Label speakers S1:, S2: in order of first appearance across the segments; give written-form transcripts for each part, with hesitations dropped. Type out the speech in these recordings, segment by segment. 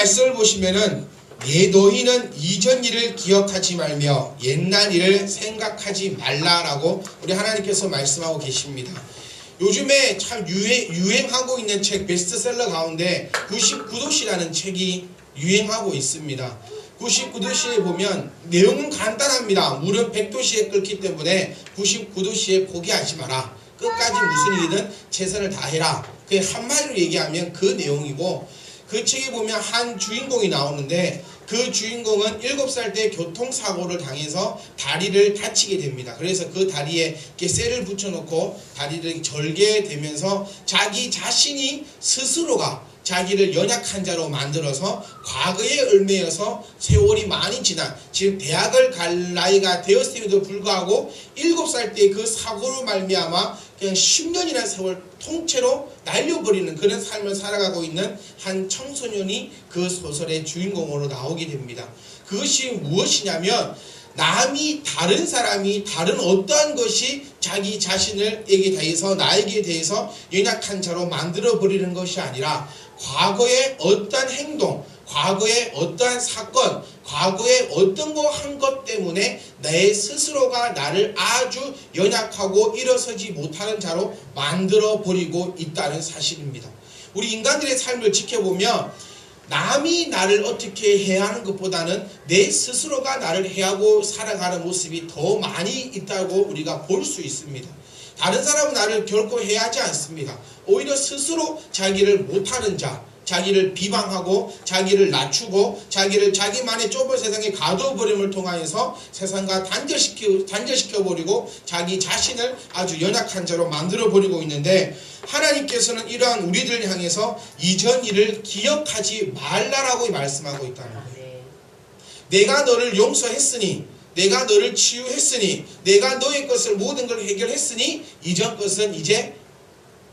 S1: 말씀을 보시면은 너희는 이전 일을 기억하지 말며 옛날 일을 생각하지 말라라고 우리 하나님께서 말씀하고 계십니다. 요즘에 참 유행하고 있는 책 베스트셀러 가운데 99도시라는 책이 유행하고 있습니다. 99도시에 보면 내용은 간단합니다. 물은 100도시에 끓기 때문에 99도시에 포기하지 마라. 끝까지 무슨 일이든 최선을 다해라. 그게 한마디로 얘기하면 그 내용이고, 그 책에 보면 한 주인공이 나오는데 그 주인공은 7살 때 교통사고를 당해서 다리를 다치게 됩니다. 그래서 그 다리에 이렇게 쇠를 붙여놓고 다리를 절게 되면서 자기 자신이 스스로가 자기를 연약한 자로 만들어서 과거에 얽매여서 세월이 많이 지난, 지금 대학을 갈 나이가 되었음에도 불구하고 7살 때 그 사고로 말미암아 그냥 10년이라는 세월 통째로 날려버리는 그런 삶을 살아가고 있는 한 청소년이 그 소설의 주인공으로 나오게 됩니다. 그것이 무엇이냐면, 다른 사람이 다른 어떠한 것이 자기 자신에게 대해서, 나에게 대해서 연약한 자로 만들어 버리는 것이 아니라 과거의 어떠한 행동, 과거의 어떠한 사건, 과거의 어떤 거 한 것 때문에 내 스스로가 나를 아주 연약하고 일어서지 못하는 자로 만들어 버리고 있다는 사실입니다. 우리 인간들의 삶을 지켜보면 남이 나를 어떻게 해야 하는 것보다는 내 스스로가 나를 해하고 살아가는 모습이 더 많이 있다고 우리가 볼 수 있습니다. 다른 사람은 나를 결코 해하지 않습니다. 오히려 스스로 자기를 못하는 자, 자기를 비방하고 자기를 낮추고 자기를 자기만의 좁은 세상에 가둬버림을 통하여서 세상과 단절시켜버리고 자기 자신을 아주 연약한 자로 만들어버리고 있는데, 하나님께서는 이러한 우리들을 향해서 이전 일을 기억하지 말라라고 말씀하고 있다는 거예요. 내가 너를 용서했으니, 내가 너를 치유했으니, 내가 너의 것을 모든 걸 해결했으니 이전 것은 이제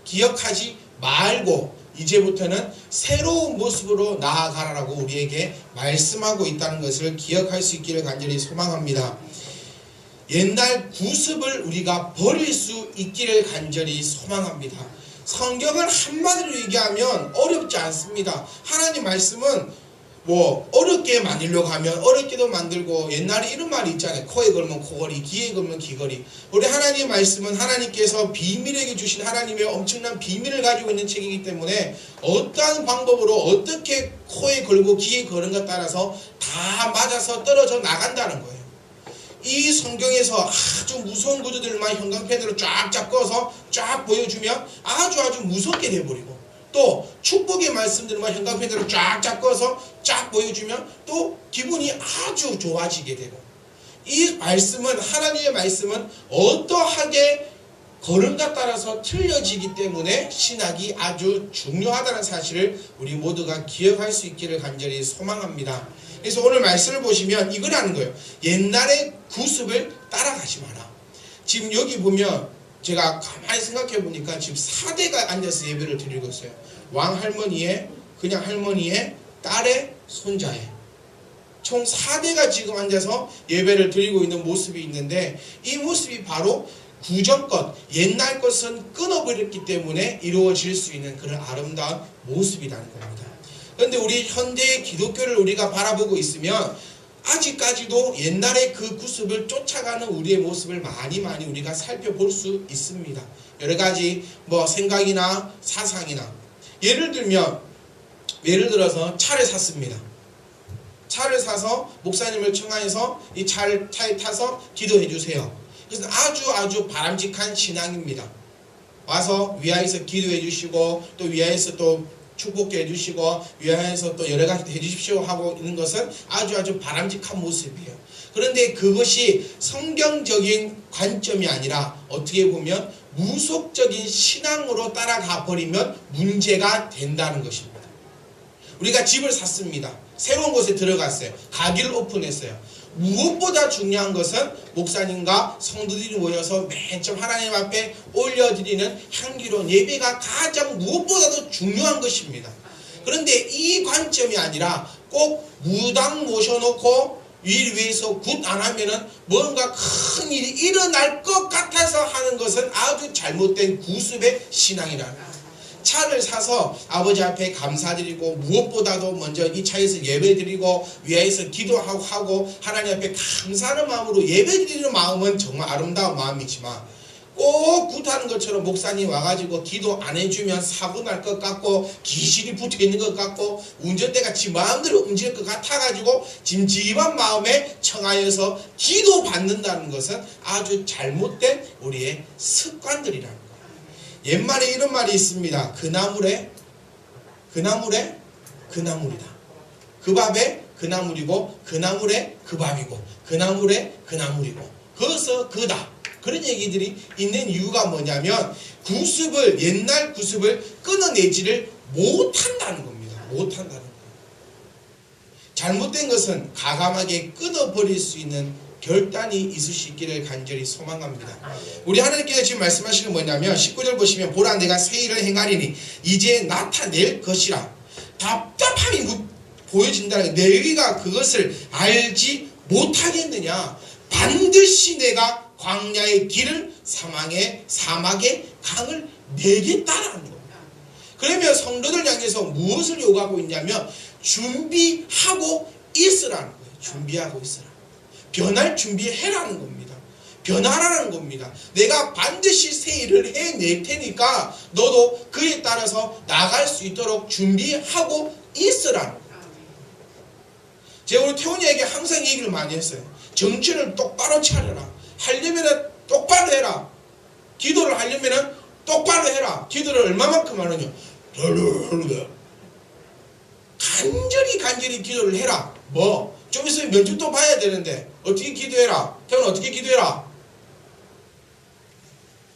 S1: 기억하지 말고 이제부터는 새로운 모습으로 나아가라라고 우리에게 말씀하고 있다는 것을 기억할 수 있기를 간절히 소망합니다. 옛날 구습을 우리가 버릴 수 있기를 간절히 소망합니다. 성경을 한마디로 얘기하면 어렵지 않습니다. 하나님 말씀은 어렵게 만들려고 하면 어렵게도 만들고, 옛날에 이런 말이 있잖아요. 코에 걸면 코걸이, 귀에 걸면 귀걸이. 우리 하나님의 말씀은 하나님께서 비밀에게 주신 하나님의 엄청난 비밀을 가지고 있는 책이기 때문에 어떠한 방법으로 어떻게 코에 걸고 귀에 거는 것 따라서 다 맞아서 떨어져 나간다는 거예요. 이 성경에서 아주 무서운 구조들만 형광펜으로 쫙쫙 꺼서 쫙 보여주면 아주 무섭게 돼버리고, 또 축복의 말씀들만 형광펜으로 쫙쫙 꺼서 쫙 보여주면 또 기분이 아주 좋아지게 되고, 이 말씀은, 하나님의 말씀은 어떠하게 걸음과 따라서 틀려지기 때문에 신학이 아주 중요하다는 사실을 우리 모두가 기억할 수 있기를 간절히 소망합니다. 그래서 오늘 말씀을 보시면 이거라는 거예요. 옛날의 구습을 따라가지 마라. 지금 여기 보면 제가 가만히 생각해 보니까 지금 4대가 앉아서 예배를 드리고 있어요. 왕할머니의, 그냥 할머니의, 딸의, 손자의, 총 4대가 지금 앉아서 예배를 드리고 있는 모습이 있는데, 이 모습이 바로 구전 것, 옛날 것은 끊어버렸기 때문에 이루어질 수 있는 그런 아름다운 모습이라는 겁니다. 그런데 우리 현대의 기독교를 우리가 바라보고 있으면 아직까지도 옛날의 그 구습을 쫓아가는 우리의 모습을 많이 우리가 살펴볼 수 있습니다. 여러 가지 생각이나 사상이나, 예를 들어서 차를 샀습니다. 차를 사서 목사님을 청하여서 이 차에 타서 기도해 주세요. 그래서 아주 바람직한 신앙입니다. 와서 위하여서 기도해 주시고, 또 위하여서 또 축복도 해주시고, 위하여서 또 여러 가지 해주십시오 하고 있는 것은 아주 바람직한 모습이에요. 그런데 그것이 성경적인 관점이 아니라 어떻게 보면 무속적인 신앙으로 따라가 버리면 문제가 된다는 것입니다. 우리가 집을 샀습니다. 새로운 곳에 들어갔어요. 가게를 오픈했어요. 무엇보다 중요한 것은 목사님과 성도들이 모여서 맨 처음 하나님 앞에 올려드리는 향기로운 예배가 가장 무엇보다도 중요한 것입니다. 그런데 이 관점이 아니라 꼭 무당 모셔놓고 일 위해서 굿 안 하면은 뭔가 큰 일이 일어날 것 같아서 하는 것은 아주 잘못된 구습의 신앙이라는 거예요. 차를 사서 아버지 앞에 감사드리고 무엇보다도 먼저 이 차에서 예배드리고 위에서 기도하고 하나님 앞에 감사하는 마음으로 예배드리는 마음은 정말 아름다운 마음이지만 꼭 굿하는 것처럼 목사님 와가지고 기도 안 해주면 사고 날 것 같고 귀신이 붙어있는 것 같고 운전대가 지 마음대로 움직일 것 같아가지고 짐짐한 마음에 청하여서 기도 받는다는 것은 아주 잘못된 우리의 습관들이라는 거예요. 옛말에 이런 말이 있습니다. 그 나물에 그 나물이다. 그 밥에 그 나물이고 그 나물에 그 밥이고 그 나물에 그 나물이고 그것은 그다. 그런 얘기들이 있는 이유가 뭐냐면 옛날 구습을 끊어내지를 못한다는 겁니다. 못한다는 거예요. 잘못된 것은 과감하게 끊어버릴 수 있는 결단이 있을 수 있기를 간절히 소망합니다. 우리 하나님께서 지금 말씀하시는 뭐냐면 19절 보시면 보라 내가 새 일을 행하리니 이제 나타낼 것이라. 답답함이 보여진다는 거예요. 너희가 그것을 알지 못하겠느냐. 반드시 내가 광야의 길을 사막의 강을 내겠다라는 겁니다. 그러면 성도들 향해서 무엇을 요구하고 있냐면 준비하고 있으라는 거예요. 준비하고 있으라. 변할 준비해라는 겁니다. 변화라는 겁니다. 내가 반드시 새 일을 해낼 테니까 너도 그에 따라서 나갈 수 있도록 준비하고 있으라는 거예요. 제가 우리 태훈이에게 항상 얘기를 많이 했어요. 정신을 똑바로 차려라. 하려면은 똑바로 해라. 기도를 하려면은 똑바로 해라. 기도를 얼마만큼 하느냐. 간절히 기도를 해라. 뭐? 좀 있으면 면접도 봐야 되는데 어떻게 기도해라. 태훈 어떻게 기도해라.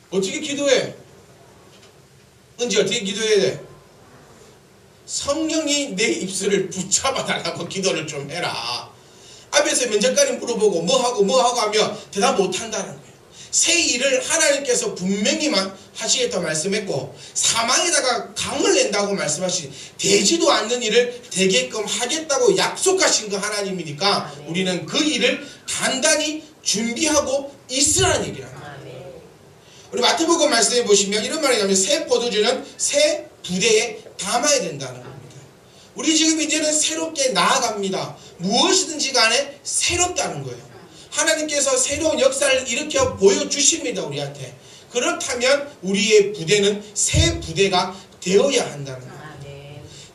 S1: 어떻게 기도해? 은지 어떻게 기도해야 돼? 성령이 내 입술을 붙잡아 달라고 기도를 좀 해라. 앞에서 면접관이 물어보고 뭐하고 하며 대답 못한다는 거예요. 새 일을 하나님께서 분명히만 하시겠다고 말씀했고 사망에다가 강을 낸다고 말씀하신 되지도 않는 일을 되게끔 하겠다고 약속하신 그 하나님이니까 우리는 그 일을 단단히 준비하고 있으라는 얘기라는 거예요. 우리 마태복음 말씀해 보시면 이런 말이 나오면 새 포도주는 새 부대에 담아야 된다는 겁니다. 우리 지금 이제는 새롭게 나아갑니다. 무엇이든지 간에 새롭다는 거예요. 하나님께서 새로운 역사를 일으켜 보여주십니다. 우리한테. 그렇다면 우리의 부대는 새 부대가 되어야 한다는 거예요.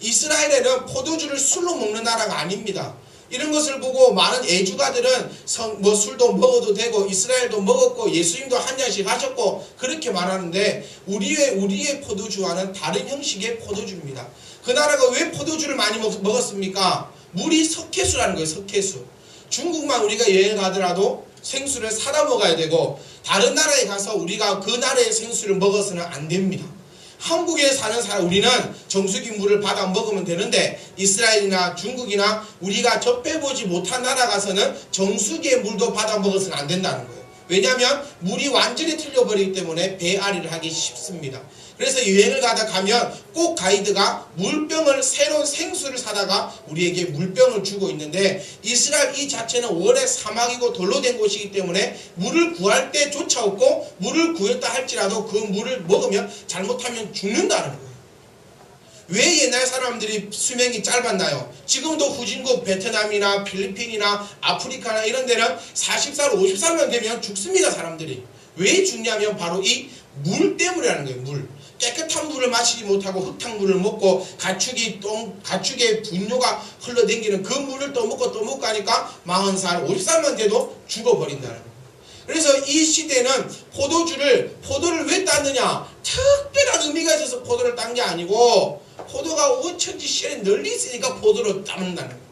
S1: 이스라엘에는 포도주를 술로 먹는 나라가 아닙니다. 이런 것을 보고 많은 애주가들은 술도 먹어도 되고 이스라엘도 먹었고 예수님도 한 잔씩 하셨고 그렇게 말하는데 우리의 포도주와는 다른 형식의 포도주입니다. 그 나라가 왜 포도주를 많이 먹었습니까? 물이 석회수라는 거예요. 석회수. 중국만 우리가 여행 가더라도 생수를 사다 먹어야 되고 다른 나라에 가서 우리가 그 나라의 생수를 먹어서는 안 됩니다. 한국에 사는 사람 우리는 정수기 물을 받아 먹으면 되는데 이스라엘이나 중국이나 우리가 접해보지 못한 나라 가서는 정수기의 물도 받아 먹어서는 안 된다는 거예요. 왜냐하면 물이 완전히 틀려버리기 때문에 배앓이를 하기 쉽습니다. 그래서 여행을 가면 꼭 가이드가 물병을 새로운 생수를 사다가 우리에게 물병을 주고 있는데 이스라엘 이 자체는 원래 사막이고 돌로 된 곳이기 때문에 물을 구할 때조차 없고 물을 구했다 할지라도 그 물을 먹으면 잘못하면 죽는다는 거예요. 왜 옛날 사람들이 수명이 짧았나요? 지금도 후진국 베트남이나 필리핀이나 아프리카나 이런 데는 40살 50살만 되면 죽습니다. 사람들이. 왜 죽냐면 바로 이 물 때문이라는 거예요. 물. 깨끗한 물을 마시지 못하고 흙탕물을 먹고 가축의 분뇨가 흘러댕기는 그 물을 또 먹고 하니까 40살 50살만 돼도 죽어버린다는 거예요. 그래서 이 시대는 포도를 왜 땄느냐? 특별한 의미가 있어서 포도를 딴 게 아니고 포도가 오천지 시에 널리 있으니까 포도를 따는다는 거예요.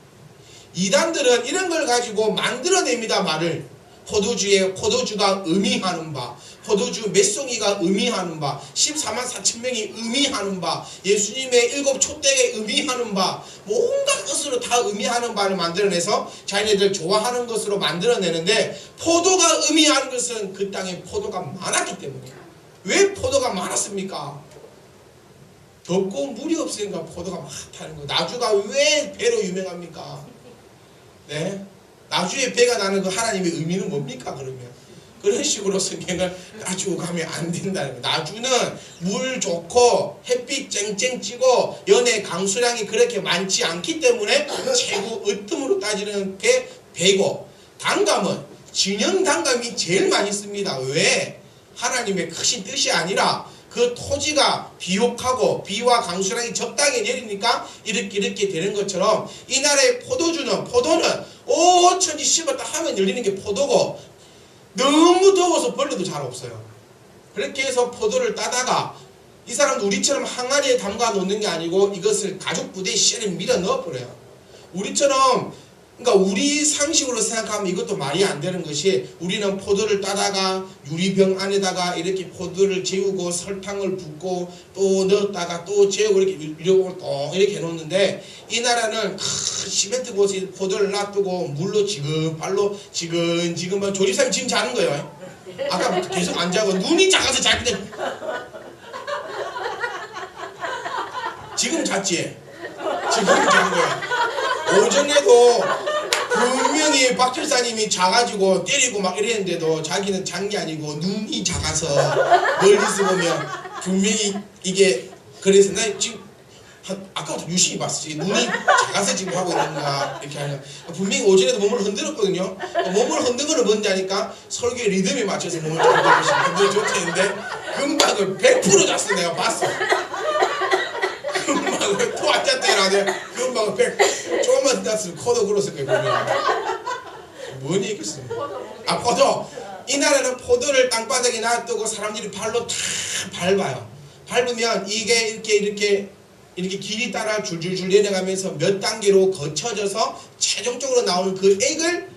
S1: 이단들은 이런 걸 가지고 만들어냅니다. 말을. 포도주가 의미하는 바, 포도주 몇 송이가 의미하는 바, 14만 4천 명이 의미하는 바, 예수님의 7 촛대에 의미하는 바, 온갖 것으로 다 의미하는 바를 만들어내서 자기네들 좋아하는 것으로 만들어내는데 포도가 의미하는 것은 그 땅에 포도가 많았기 때문에. 왜 포도가 많았습니까? 덥고 물이 없으니까 포도가 많다는 거예요. 나주가 왜 배로 유명합니까? 네? 나주에 배가 나는 그 하나님의 의미는 뭡니까 그러면? 그런 식으로 성경을 놔주고 가면 안 된다는 거예요. 나주는 물 좋고 햇빛 쨍쨍 찌고 연의 강수량이 그렇게 많지 않기 때문에 최고 으뜸으로 따지는 게 배고, 단감은 진영 단감이 제일 많이 씁니다. 왜? 하나님의 크신 뜻이 아니라 그 토지가 비옥하고 비와 강수량이 적당히 내리니까 이렇게 되는 것처럼 이 나라의 포도는 5천지 씹었다 하면 열리는 게 포도고, 너무 더워서 벌레도 잘 없어요. 그렇게 해서 포도를 따다가 이 사람도 우리처럼 항아리에 담가 놓는 게 아니고 이것을 가죽 부대에 씨를 밀어 넣어버려요. 우리처럼, 그러니까 우리 상식으로 생각하면 이것도 말이 안 되는 것이, 우리는 포도를 따다가 유리병 안에다가 이렇게 포도를 재우고 설탕을 붓고 또 넣었다가 또 재우고 이렇게 해놓는데, 이 나라는 시멘트 곳에 포도를 놔두고 물로 지금발로 지근지근 조리사님 지금 자는 거예요. 아까 계속 안 자고 눈이 작아서 잘 때 지금 잤지? 지금 자는 거야. 오전에도 분명히 박 철사님이 자가지고 때리고 막 이랬는데도 자기는 잔 게 아니고 눈이 작아서 멀리서 보면 분명히 이게, 그래서 나 지금 아까부터 유심히 봤어. 눈이 작아서 지금 하고 있는가 이렇게 하는. 분명히 오전에도 몸을 흔들었거든요. 몸을 흔든 거는 뭔지 아니까 설교의 리듬에 맞춰서 몸을 흔들어 줬는데 금방을 100% 잤어. 내가 봤어. 금방을 토 안 잤다 해라. 금방을 100. 조금만 잤으면 코도 그었을 거예요. 뭔 얘기겠어. 아, 포도. 이 나라는 포도를 땅바닥에 놔두고 사람들이 발로 다 밟아요. 밟으면 이게 이렇게 길이 따라 줄줄줄 내려가면서 몇 단계로 거쳐져서 최종적으로 나오는 그 액을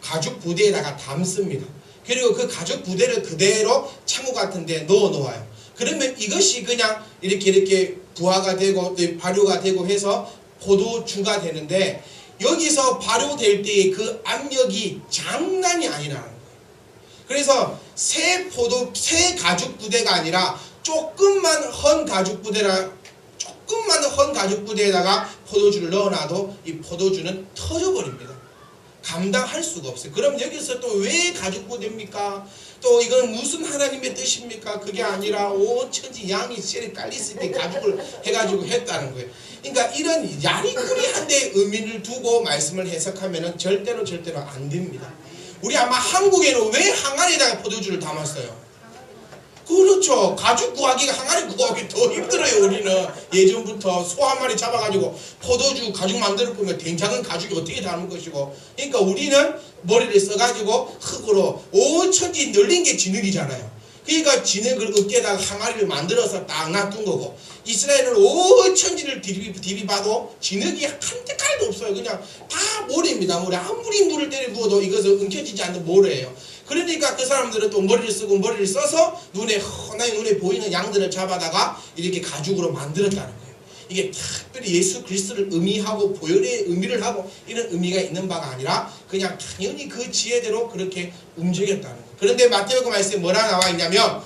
S1: 가죽 부대에다가 담습니다. 그리고 그 가죽 부대를 그대로 창고 같은 데 넣어 놓아요. 그러면 이것이 그냥 이렇게 부화가 되고 발효가 되고 해서 포도주가 되는데, 여기서 발효될 때의 그 압력이 장난이 아니라는 거예요. 그래서 새 가죽 부대가 아니라 조금만 헌 가죽 부대에다가 포도주를 넣어놔도 이 포도주는 터져버립니다. 감당할 수가 없어요. 그럼 여기서 또 왜 가죽 부대입니까? 또 이건 무슨 하나님의 뜻입니까? 그게 아니라 5천지 양이 셀에 깔렸을 때 가죽을 해가지고 했다는 거예요. 그러니까 이런 야리꾸리한 데 의미를 두고 말씀을 해석하면 절대로 안 됩니다. 우리 아마 한국에는 왜 항아리에다가 포도주를 담았어요? 그렇죠. 가죽 구하기가, 항아리 구하기 더 힘들어요. 우리는 예전부터 소 한 마리 잡아가지고 포도주 가죽 만들 거면 된장은 가죽이 어떻게 닮을 것이고, 그러니까 우리는 머리를 써가지고 흙으로 5천지 늘린 게 진흙이잖아요. 그러니까 진흙을 어깨에다가 항아리를 만들어서 딱 놔둔 거고, 이스라엘은 5천지를 디비봐도 진흙이 한 때깔도 없어요. 그냥 다 모래입니다. 모래. 아무리 물을 때려 부어도 이것을 엉켜지지 않는 모래예요. 그러니까 그 사람들은 또 머리를 써서 눈에 보이는 양들을 잡아다가 이렇게 가죽으로 만들었다는 거예요. 이게 특별히 예수 그리스도를 의미하고 보혈의 의미를 하고 이런 의미가 있는 바가 아니라 그냥 당연히 그 지혜대로 그렇게 움직였다는 거예요. 그런데 마태복음 말씀에 뭐라 나와 있냐면,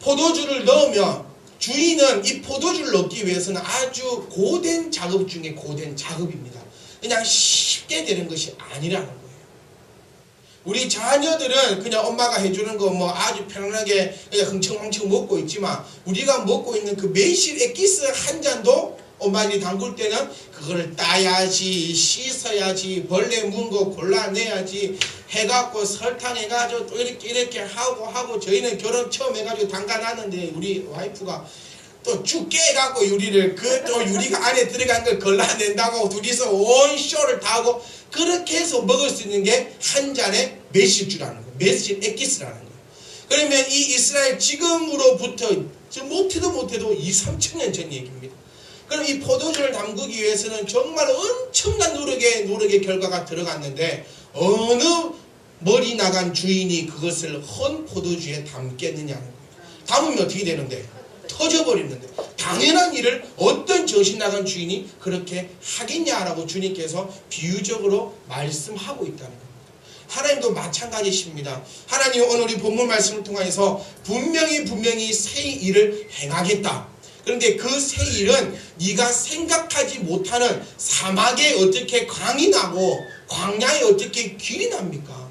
S1: 포도주를 넣으면 주인은 이 포도주를 넣기 위해서는 아주 고된 작업 중에 고된 작업입니다. 그냥 쉽게 되는 것이 아니라는 거예요. 우리 자녀들은 그냥 엄마가 해주는 거 아주 편안하게 그냥 흥청망청 먹고 있지만, 우리가 먹고 있는 그 매실 액기스 한 잔도 엄마들이 담글 때는 그걸 따야지, 씻어야지, 벌레 문 거 골라내야지 해갖고 설탕 해가지고 또 이렇게 하고 저희는 결혼 처음 해가지고 담가놨는데 우리 와이프가 또 쭉 깨갖고 유리를 또 유리가 안에 들어간 걸 걸러낸다고 둘이서 온 쇼를 다 하고, 그렇게 해서 먹을 수 있는 게 한 잔의 매실주라는 거예요. 매실 액기스라는 거예요. 그러면 이 이스라엘 지금으로부터 못해도 2-3천 년 전 얘기입니다. 그럼 이 포도주를 담그기 위해서는 정말 엄청난 노력의 결과가 들어갔는데, 어느 머리 나간 주인이 그것을 헌 포도주에 담겠느냐는 거예요. 담으면 어떻게 되는데? 터져버리는데, 당연한 일을 어떤 정신 나간 주인이 그렇게 하겠냐라고 주님께서 비유적으로 말씀하고 있다는 겁니다. 하나님도 마찬가지십니다. 하나님은 오늘 우리 본문 말씀을 통해서 분명히 새 일을 행하겠다. 그런데 그 새 일은 네가 생각하지 못하는 사막에 어떻게 강이 나고 광야에 어떻게 길이 납니까?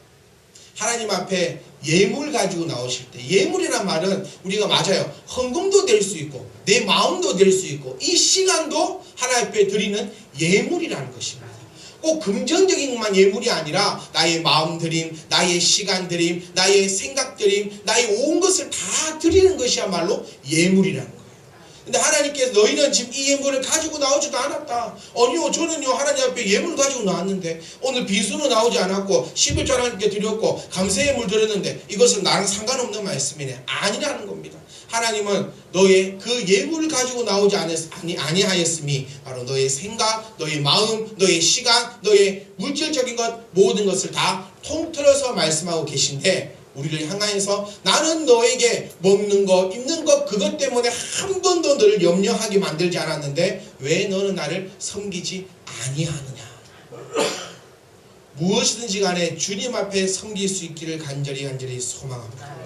S1: 하나님 앞에 예물 가지고 나오실 때, 예물이란 말은 우리가 맞아요, 헌금도 될 수 있고 내 마음도 될 수 있고 이 시간도 하나님 앞에 드리는 예물이라는 것입니다. 꼭 금전적인 것만 예물이 아니라 나의 마음 드림, 나의 시간 드림, 나의 생각 드림, 나의 온 것을 다 드리는 것이야말로 예물이라는 거예요. 근데 하나님께서 너희는 지금 이 예물을 가지고 나오지도 않았다. 아니요, 저는요 하나님 앞에 예물 가지고 나왔는데 오늘 비수는 나오지 않았고 11조 하나님께 드렸고 감사 예물 드렸는데 이것은 나랑 상관없는 말씀이네. 아니라는 겁니다. 하나님은 너의 그 예물을 가지고 나오지 아니하였음이 바로 너의 생각, 너의 마음, 너의 시간, 너의 물질적인 것 모든 것을 다 통틀어서 말씀하고 계신데, 우리를 향하여서 나는 너에게 먹는 것, 입는 것 그것 때문에 한 번도 너를 염려하게 만들지 않았는데 왜 너는 나를 섬기지 아니하느냐. 무엇이든지 간에 주님 앞에 섬길 수 있기를 간절히 소망합니다.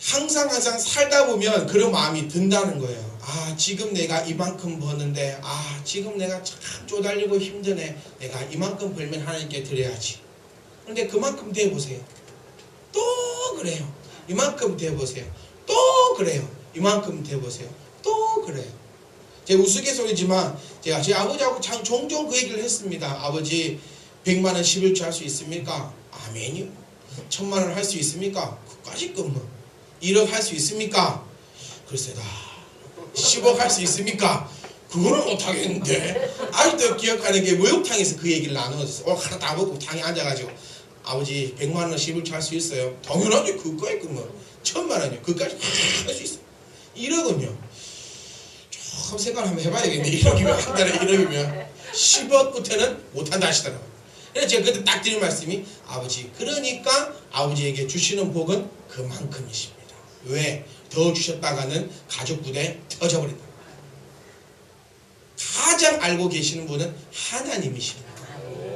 S1: 항상 살다 보면 그런 마음이 든다는 거예요. 아, 지금 내가 이만큼 버는데, 아, 지금 내가 참 쪼달리고 힘드네. 내가 이만큼 벌면 하나님께 드려야지. 근데 그만큼 대보세요. 또 그래요. 이만큼 대보세요. 또 그래요. 이만큼 대보세요. 또 그래요. 제 우스갯소리지만 제가 제 아버지하고 참 종종 그 얘기를 했습니다. 아버지, 100만 원 11조 할 수 있습니까? 아멘이요. 1000만 원 할 수 있습니까? 그까짓 것만. 1억 할 수 있습니까? 글쎄다. 10억 할 수 있습니까? 그거는 못하겠는데. 아직도 기억하는 게 목욕탕에서 그 얘기를 나누었어요. 하나 다 먹고 탕에 앉아가지고 아버지 100만 원 11조 할 수 있어요? 당연하지. 그거에 뭐 1000만 원이요. 그까지 할 수 있어요. 1억은요. 조금 생각 한번 해봐야겠네. 1억이면 한 달에 1억이면 10억부터는 못한다 하시더라고요. 그래서 제가 그때 딱 드린 말씀이, 아버지, 그러니까 아버지에게 주시는 복은 그만큼이십니다. 왜? 더 주셨다가는 가족 부대 터져버린다. 가장 알고 계시는 분은 하나님이십니다.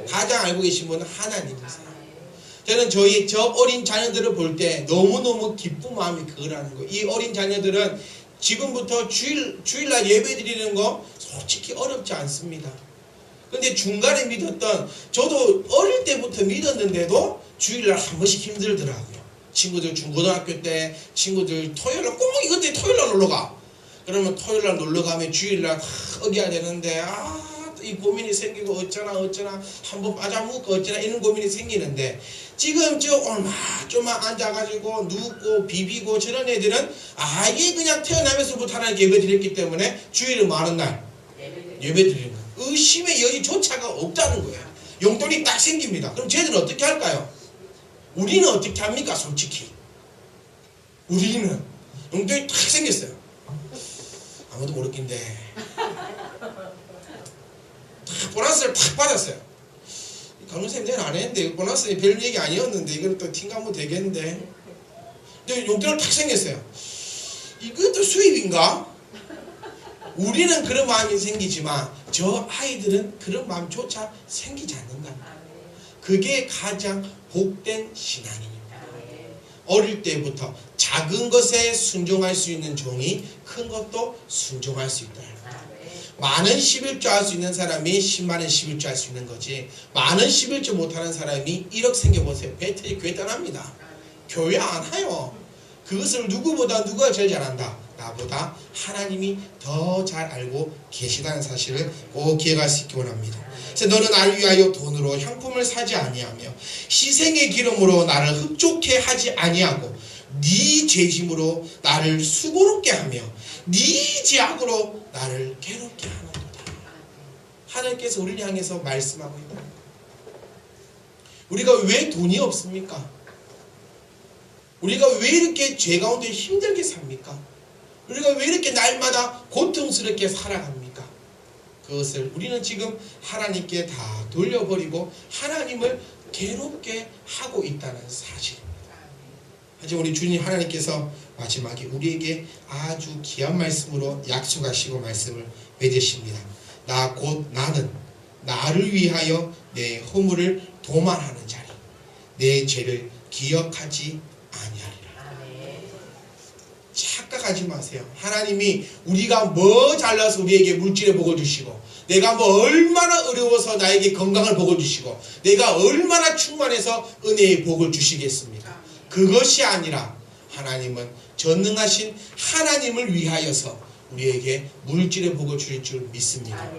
S1: 가장 알고 계신 분은 하나님이세요. 저는 저 어린 자녀들을 볼 때 너무너무 기쁜 마음이 그거라는 거예요. 이 어린 자녀들은 지금부터 주일날 예배 드리는 거 솔직히 어렵지 않습니다. 근데 중간에 믿었던, 저도 어릴 때부터 믿었는데도 주일날 한 번씩 힘들더라고요. 친구들 중고등학교 때 친구들 토요일날 꼭 이것들이 토요일날 놀러가. 그러면 토요일날 놀러가면 주일날 어겨야 되는데, 이 고민이 생기고 어쩌나 한번 빠져먹고 어쩌나 이런 고민이 생기는데, 지금 좀만 앉아가지고 눕고 비비고 저런 애들은 아예 그냥 태어나면서부터 하나님께 예배 드렸기 때문에 주일은 많은 날 예배 드리는 거예요. 의심의 여지조차가 없다는 거예요. 용돈이 딱 생깁니다. 그럼 쟤들은 어떻게 할까요? 우리는 어떻게 합니까? 솔직히 우리는 용돈이 딱 생겼어요. 아무도 모르겠는데 보너스를 탁 받았어요. 강론쌤 내일 안 했는데 보너스는 별 얘기 아니었는데 이건 또 팀 가면 되겠는데, 근데 용돈을 탁 생겼어요. 이것도 수입인가? 우리는 그런 마음이 생기지만 저 아이들은 그런 마음조차 생기지 않는다. 그게 가장 복된 신앙입니다. 어릴 때부터 작은 것에 순종할 수 있는 종이 큰 것도 순종할 수 있다. 많은 11조 할 수 있는 사람이 10만원 11조 할 수 있는 거지, 많은 11조 못하는 사람이 1억 생겨보세요. 배틀이 괴단합니다. 교회 안 와요. 그것을 누가 제일 잘한다? 나보다 하나님이 더 잘 알고 계시다는 사실을 꼭 기억할 수 있기 원합니다. 그래서 너는 나를 위하여 돈으로 향품을 사지 아니하며 희생의 기름으로 나를 흡족해 하지 아니하고 네 죄짐으로 나를 수고롭게 하며 네 죄악으로 나를 괴롭게 하는도다. 하나님께서 우리를 향해서 말씀하고 있다. 우리가 왜 돈이 없습니까? 우리가 왜 이렇게 죄 가운데 힘들게 삽니까? 우리가 왜 이렇게 날마다 고통스럽게 살아갑니까? 그것을 우리는 지금 하나님께 다 돌려버리고 하나님을 괴롭게 하고 있다는 사실입니다. 하지만 우리 주님 하나님께서 마지막에 우리에게 아주 귀한 말씀으로 약속하시고 말씀을 맺으십니다. 나는 나를 위하여 내 허물을 도말하는 자리, 내 죄를 기억하지 아니하리라. 착각하지 마세요. 하나님이 우리가 뭐 잘나서 우리에게 물질의 복을 주시고 내가 뭐 얼마나 어려워서 나에게 건강을 복을 주시고 내가 얼마나 충만해서 은혜의 복을 주시겠습니까? 그것이 아니라 하나님은 전능하신 하나님을 위하여서 우리에게 물질의 복을 주실 줄 믿습니다.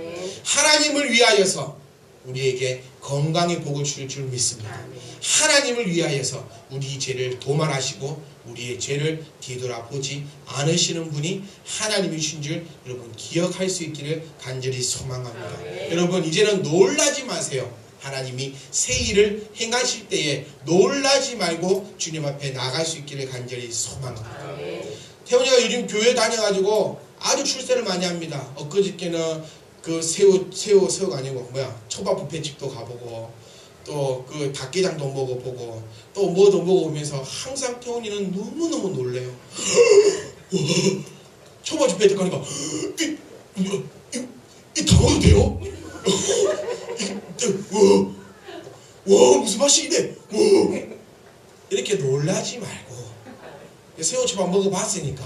S1: 하나님을 위하여서 우리에게 건강의 복을 주실 줄 믿습니다. 하나님을 위하여서 우리 죄를 도말하시고 우리의 죄를 뒤돌아보지 않으시는 분이 하나님이신 줄 여러분 기억할 수 있기를 간절히 소망합니다. 여러분 이제는 놀라지 마세요. 하나님이 새 일을 행하실 때에 놀라지 말고 주님 앞에 나갈 수 있기를 간절히 소망합니다. 태훈이가 요즘 교회 다녀가지고 아주 출세를 많이 합니다. 엊그저께는 그 새우가 아니고 초밥 뷔페집도 가보고 또 그 닭게장도 먹어보고 또 뭐도 먹어보면서 항상 태훈이는 너무너무 놀래요. 초밥 뷔페 가니까 이 다 먹어도 돼요? 와 무슨 맛이 이래? 이렇게 놀라지 말고 새우초밥 먹어봤으니까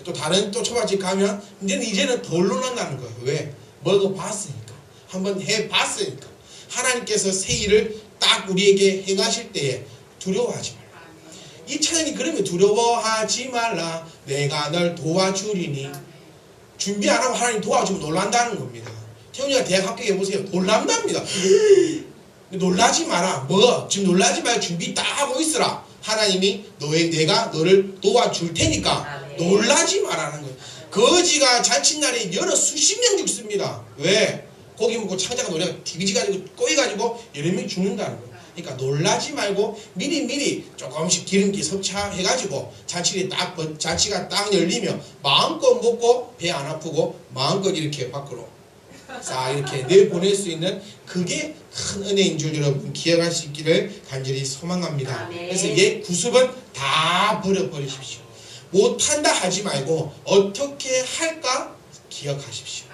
S1: 또 다른 또 초밥집 가면 이제는 덜 놀란다는 거예요. 왜? 먹어봤으니까 한번 해봤으니까 하나님께서 새 일을 딱 우리에게 행하실 때에 두려워하지 말라. 이 찬양이 그러면 두려워하지 말라 내가 널 도와주리니 준비 안 하고 하나님 도와주면 놀란다는 겁니다. 태훈이가 대학 합격해보세요. 놀란답니다. 놀라지 마라. 지금 놀라지 말고 준비 딱 하고 있으라. 하나님이 내가 너를 도와줄 테니까 놀라지 마라는 거예요. 거지가 잔칫날에 여러 수십 명 죽습니다. 왜? 고기 먹고 창자가 노래가 디비지가지고 꼬이가지고 여러 명이 죽는다는 거예요. 그러니까 놀라지 말고 미리 조금씩 기름기 섭취해가지고 잔치가 딱 열리면 마음껏 먹고 배 안 아프고 마음껏 이렇게 밖으로 싹 이렇게 내보낼 수 있는 그게 큰 은혜인 줄 여러분 기억할 수 있기를 간절히 소망합니다. 그래서 옛 구습은 다 버려버리십시오. 못한다 하지 말고 어떻게 할까 기억하십시오.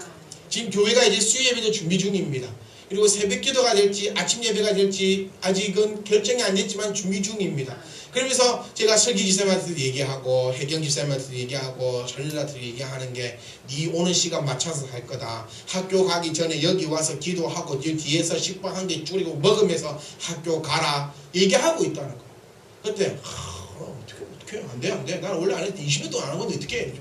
S1: 지금 교회가 이제 수요 예배도 준비 중입니다. 그리고 새벽 기도가 될지 아침 예배가 될지 아직은 결정이 안 됐지만 준비 중입니다. 그러면서 제가 설기 집사님한테도 얘기하고 혜경 집사님한테도 얘기하고 전일한테도 얘기하는 게 네 오는 시간 맞춰서 할 거다. 학교 가기 전에 여기 와서 기도하고 뒤에서 식빵 한 개 줄이고 먹으면서 학교 가라 얘기하고 있다는 거예요. 그때 어떻게 안 돼. 나는 원래 안 했는데 20년 동안 안 한 건데 어떻게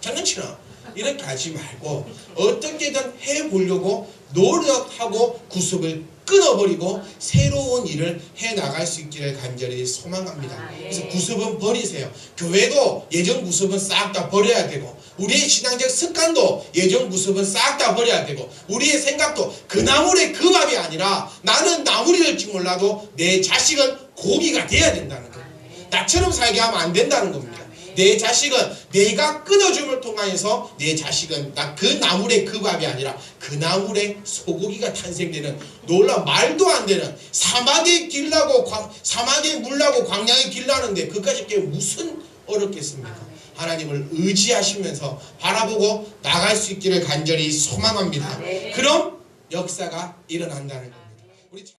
S1: 장난치나 이렇게 하지 말고 어떻게든 해보려고 노력하고 구습을 끊어버리고 새로운 일을 해나갈 수 있기를 간절히 소망합니다. 그래서 구습은 버리세요. 교회도 예전 구습은 싹 다 버려야 되고 우리의 신앙적 습관도 예전 구습은 싹 다 버려야 되고 우리의 생각도 그 나물의 그 밥이 아니라 나는 나물이 될지 몰라도 내 자식은 고기가 돼야 된다는 거예요. 나처럼 살게 하면 안 된다는 겁니다. 내 자식은 내가 끊어줌을 통하여서 내 자식은 그 나물의 그 밥이 아니라 그 나물의 소고기가 탄생되는 놀라 말도 안 되는 사막에 길라고 사막에 물라고 광야에 길라는데 그까짓 게 무슨 어렵겠습니까? 하나님을 의지하시면서 바라보고 나갈 수 있기를 간절히 소망합니다. 그럼 역사가 일어난다는 겁니다.